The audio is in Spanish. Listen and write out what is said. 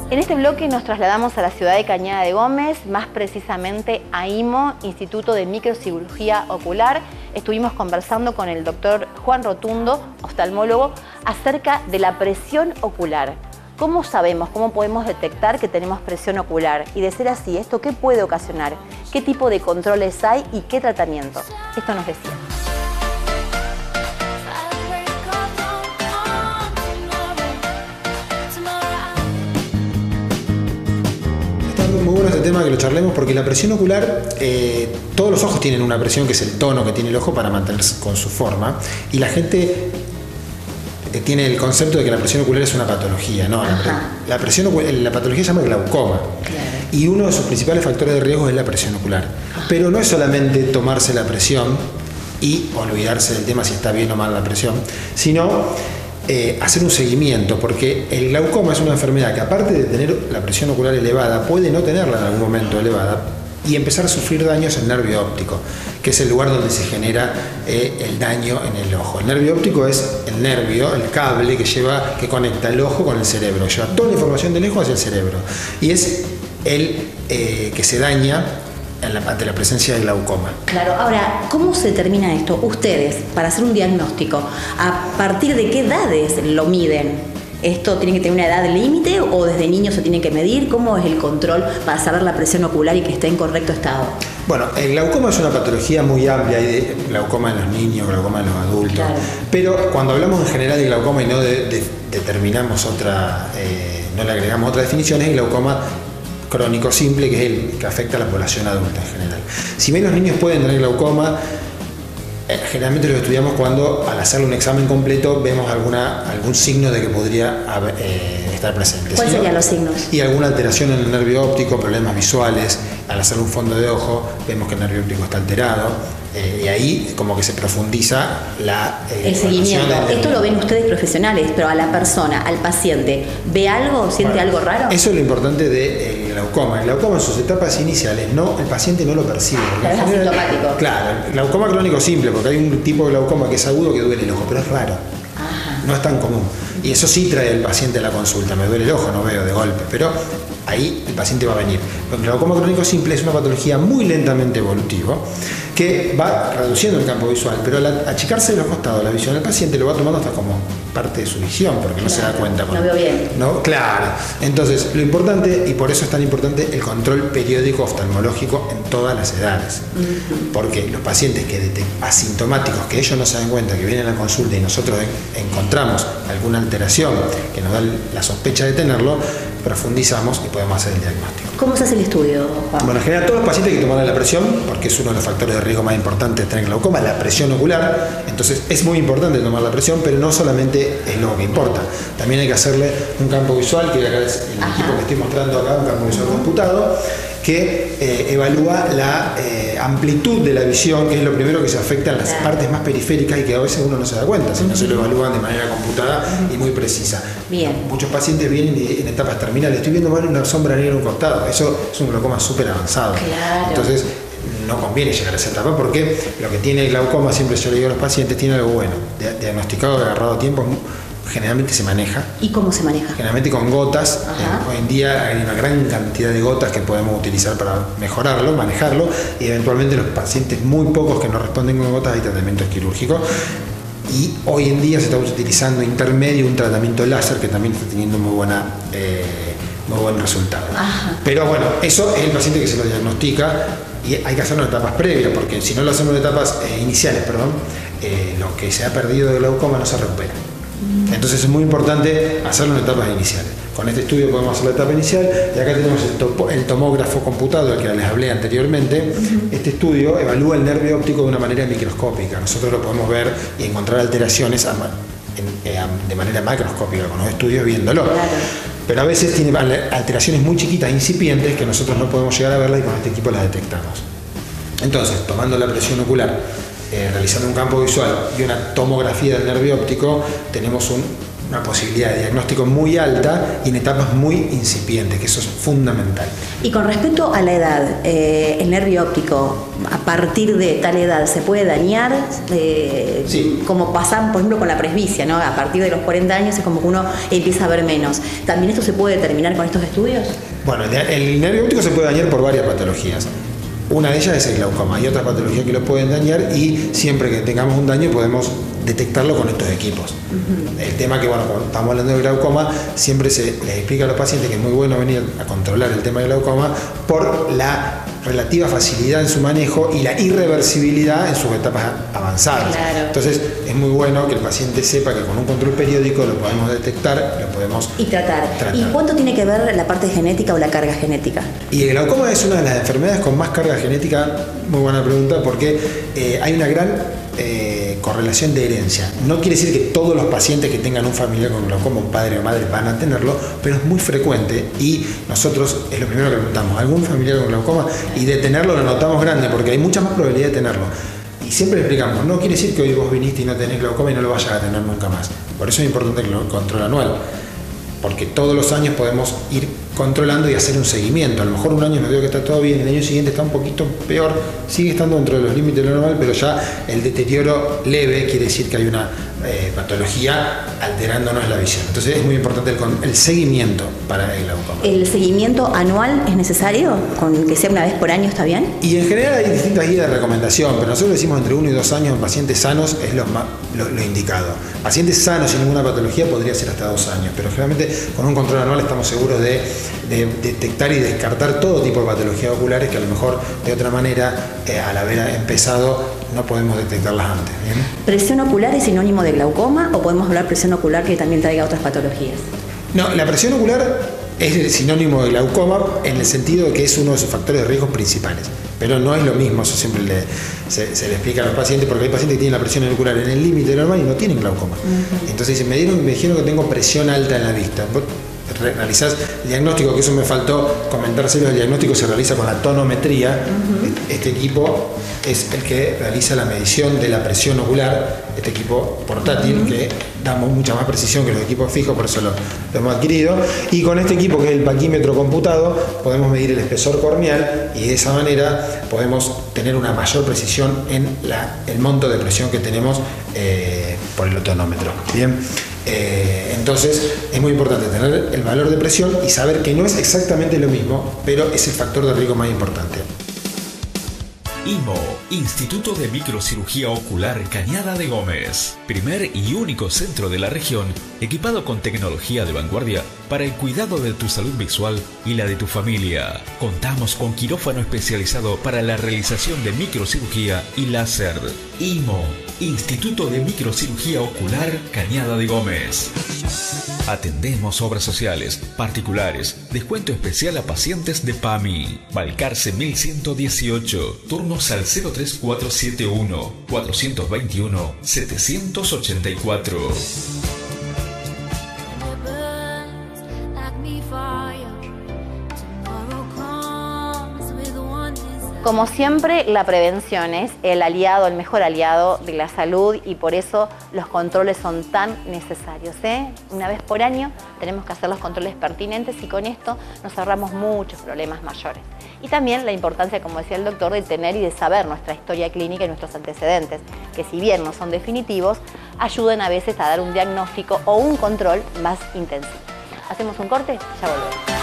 En este bloque nos trasladamos a la ciudad de Cañada de Gómez, más precisamente a IMO, Instituto de Microcirugía Ocular. Estuvimos conversando con el doctor Juan Rotundo, oftalmólogo, acerca de la presión ocular. ¿Cómo sabemos, cómo podemos detectar que tenemos presión ocular? Y de ser así, ¿esto qué puede ocasionar? ¿Qué tipo de controles hay y qué tratamiento? Esto nos decía. Muy bueno este tema que lo charlemos porque la presión ocular, todos los ojos tienen una presión que es el tono que tiene el ojo para mantenerse con su forma, y la gente tiene el concepto de que la presión ocular es una patología. No, la patología se llama glaucoma. Claro. Y uno de sus principales factores de riesgo es la presión ocular. Pero no es solamente tomarse la presión y olvidarse del tema si está bien o mal la presión, sino hacer un seguimiento, porque el glaucoma es una enfermedad que, aparte de tener la presión ocular elevada, puede no tenerla en algún momento elevada y empezar a sufrir daños en el nervio óptico, que es el lugar donde se genera el daño en el ojo. El nervio óptico es el nervio, el cable que conecta el ojo con el cerebro, lleva toda la información del ojo hacia el cerebro, y es el que se daña ante la presencia de glaucoma. Claro, ahora, ¿cómo se determina esto? Ustedes, para hacer un diagnóstico, ¿a partir de qué edades lo miden? ¿Esto tiene que tener una edad límite o desde niños se tiene que medir? ¿Cómo es el control para saber la presión ocular y que esté en correcto estado? Bueno, el glaucoma es una patología muy amplia, hay de glaucoma en los niños, glaucoma en los adultos, claro. Pero cuando hablamos en general de glaucoma y no determinamos otra, no le agregamos otra definición, es el glaucoma crónico simple, que es el que afecta a la población adulta en general. Si bien los niños pueden tener glaucoma, generalmente lo estudiamos cuando al hacerle un examen completo vemos algún signo de que podría estar presente. ¿Cuáles serían los signos? Y alguna alteración en el nervio óptico, problemas visuales. Al hacer un fondo de ojo vemos que el nervio óptico está alterado, y ahí como que se profundiza el seguimiento. Esto lo ven ustedes profesionales, pero a la persona, al paciente, ¿ve algo, siente algo raro? Eso es lo importante del glaucoma. El glaucoma en sus etapas iniciales, el paciente no lo percibe. Pero es asintomático. Claro, el glaucoma crónico simple, porque hay un tipo de glaucoma que es agudo que duele el ojo, pero es raro. Ajá. No es tan común. Y eso sí trae al paciente a la consulta. Me duele el ojo, no veo de golpe, pero ahí el paciente va a venir. El glaucoma crónico simple es una patología muy lentamente evolutiva que va reduciendo el campo visual, pero al achicarse de los costados la visión del paciente lo va tomando hasta como parte de su visión, porque no se da cuenta. No veo bien. ¿No? Claro. Entonces, lo importante, y por eso es tan importante, el control periódico oftalmológico en todas las edades. Porque los pacientes asintomáticos, que ellos no se dan cuenta, que vienen a la consulta y nosotros encontramos alguna alteración que nos da la sospecha de tenerlo, profundizamos y podemos hacer el diagnóstico. ¿Cómo se hace el estudio, Juan? Bueno, en general todos los pacientes hay que tomarle la presión, porque es uno de los factores de riesgo más importantes de tener glaucoma, la presión ocular. Entonces es muy importante tomar la presión, pero no solamente es lo que importa. También hay que hacerle un campo visual, que acá es el equipo que estoy mostrando acá, un campo visual computado, que evalúa la amplitud de la visión, que es lo primero que se afecta en las partes más periféricas y que a veces uno no se da cuenta, si no se lo evalúan de manera computada y muy precisa. Bien. Muchos pacientes vienen en etapas terminales, estoy viendo mal una sombra negra en un costado, eso es un glaucoma súper avanzado. Claro. Entonces no conviene llegar a esa etapa, porque lo que tiene el glaucoma, siempre yo le digo a los pacientes, tiene algo bueno, diagnosticado, agarrado a tiempo, generalmente se maneja. ¿Y cómo se maneja? Generalmente con gotas. Hoy en día hay una gran cantidad de gotas que podemos utilizar para mejorarlo, manejarlo, y eventualmente los pacientes muy pocos que no responden con gotas hay tratamientos quirúrgicos. Y hoy en día se está utilizando intermedio un tratamiento láser que también está teniendo muy buen resultado. Pero bueno, eso es el paciente que se lo diagnostica y hay que hacerlo en etapas previas, porque si no lo hacemos en etapas iniciales, lo que se ha perdido de glaucoma no se recupera. Entonces es muy importante hacerlo en etapas iniciales. Con este estudio podemos hacer la etapa inicial, y acá tenemos el tomógrafo computado del que les hablé anteriormente. Este estudio evalúa el nervio óptico de una manera microscópica. Nosotros lo podemos ver y encontrar alteraciones de manera macroscópica con los estudios viéndolo. Pero a veces tiene alteraciones muy chiquitas, incipientes, que nosotros no podemos llegar a verlas y con este equipo las detectamos. Entonces, tomando la presión ocular, realizando un campo visual y una tomografía del nervio óptico, tenemos un una posibilidad de diagnóstico muy alta y en etapas muy incipientes, que eso es fundamental. Y con respecto a la edad, el nervio óptico, a partir de tal edad, ¿se puede dañar? Sí. Como pasa, por ejemplo, con la presbicia, ¿no? A partir de los 40 años es como que uno empieza a ver menos. ¿También esto se puede determinar con estos estudios? Bueno, el nervio óptico se puede dañar por varias patologías. Una de ellas es el glaucoma. Hay otras patologías que lo pueden dañar y siempre que tengamos un daño podemos detectarlo con estos equipos. El tema que, bueno, cuando estamos hablando de glaucoma, siempre se les explica a los pacientes que es muy bueno venir a controlar el tema del glaucoma por la relativa facilidad en su manejo y la irreversibilidad en sus etapas avanzadas. Claro. Entonces es muy bueno que el paciente sepa que con un control periódico lo podemos detectar, lo podemos tratar. ¿Y cuánto tiene que ver la parte genética o la carga genética? Y el glaucoma es una de las enfermedades con más carga genética. Muy buena pregunta, porque hay una gran correlación de herencia. No quiere decir que todos los pacientes que tengan un familiar con glaucoma, un padre o madre, van a tenerlo, pero es muy frecuente y nosotros es lo primero que preguntamos: ¿algún familiar con glaucoma? Y de tenerlo lo notamos grande porque hay mucha más probabilidad de tenerlo. Y siempre le explicamos, no quiere decir que hoy vos viniste y no tenés glaucoma y no lo vayas a tener nunca más. Por eso es importante el control anual, porque todos los años podemos ir controlando y hacer un seguimiento. A lo mejor un año nos digo que está todo bien, el año siguiente está un poquito peor, sigue estando dentro de los límites de lo normal, pero ya el deterioro leve quiere decir que hay una patología alterándonos la visión. Entonces es muy importante el seguimiento para el glaucoma. ¿El seguimiento anual es necesario? ¿Con que sea una vez por año está bien? Y en general hay distintas guías de recomendación, pero nosotros decimos entre 1 y 2 años en pacientes sanos es lo indicado. Pacientes sanos sin ninguna patología podría ser hasta 2 años, pero generalmente con un control anual estamos seguros de detectar y descartar todo tipo de patologías oculares que a lo mejor de otra manera, al haber empezado, no podemos detectarlas antes. ¿Bien? ¿Presión ocular es sinónimo de glaucoma o podemos hablar presión ocular que también traiga otras patologías? No, la presión ocular es sinónimo de glaucoma en el sentido de que es uno de sus factores de riesgo principales, pero no es lo mismo. Eso siempre se le explica a los pacientes, porque hay pacientes que tienen la presión ocular en el límite normal y no tienen glaucoma. Entonces dicen, me dijeron que tengo presión alta en la vista. Vos realizás el diagnóstico, que eso me faltó comentárselo, el diagnóstico se realiza con la tonometría. Este equipo es el que realiza la medición de la presión ocular, este equipo portátil que damos mucha más precisión que los equipos fijos, por eso lo hemos adquirido, y con este equipo, que es el paquímetro computado, podemos medir el espesor corneal y de esa manera podemos tener una mayor precisión en el monto de presión que tenemos por el tonómetro. Bien. Entonces es muy importante tener el valor de presión y saber que no es exactamente lo mismo, pero es el factor de riesgo más importante. IMO, Instituto de Microcirugía Ocular Cañada de Gómez. Primer y único centro de la región equipado con tecnología de vanguardia para el cuidado de tu salud visual y la de tu familia. Contamos con quirófano especializado para la realización de microcirugía y láser. IMO, Instituto de Microcirugía Ocular Cañada de Gómez. Atendemos obras sociales, particulares, descuento especial a pacientes de PAMI. Balcarce 1118, turnos al 03471 421 784. Como siempre, la prevención es el mejor aliado de la salud y por eso los controles son tan necesarios. Una vez por año tenemos que hacer los controles pertinentes y con esto nos ahorramos muchos problemas mayores. Y también la importancia, como decía el doctor, de tener y de saber nuestra historia clínica y nuestros antecedentes, que si bien no son definitivos, ayudan a veces a dar un diagnóstico o un control más intensivo. Hacemos un corte, ya volvemos.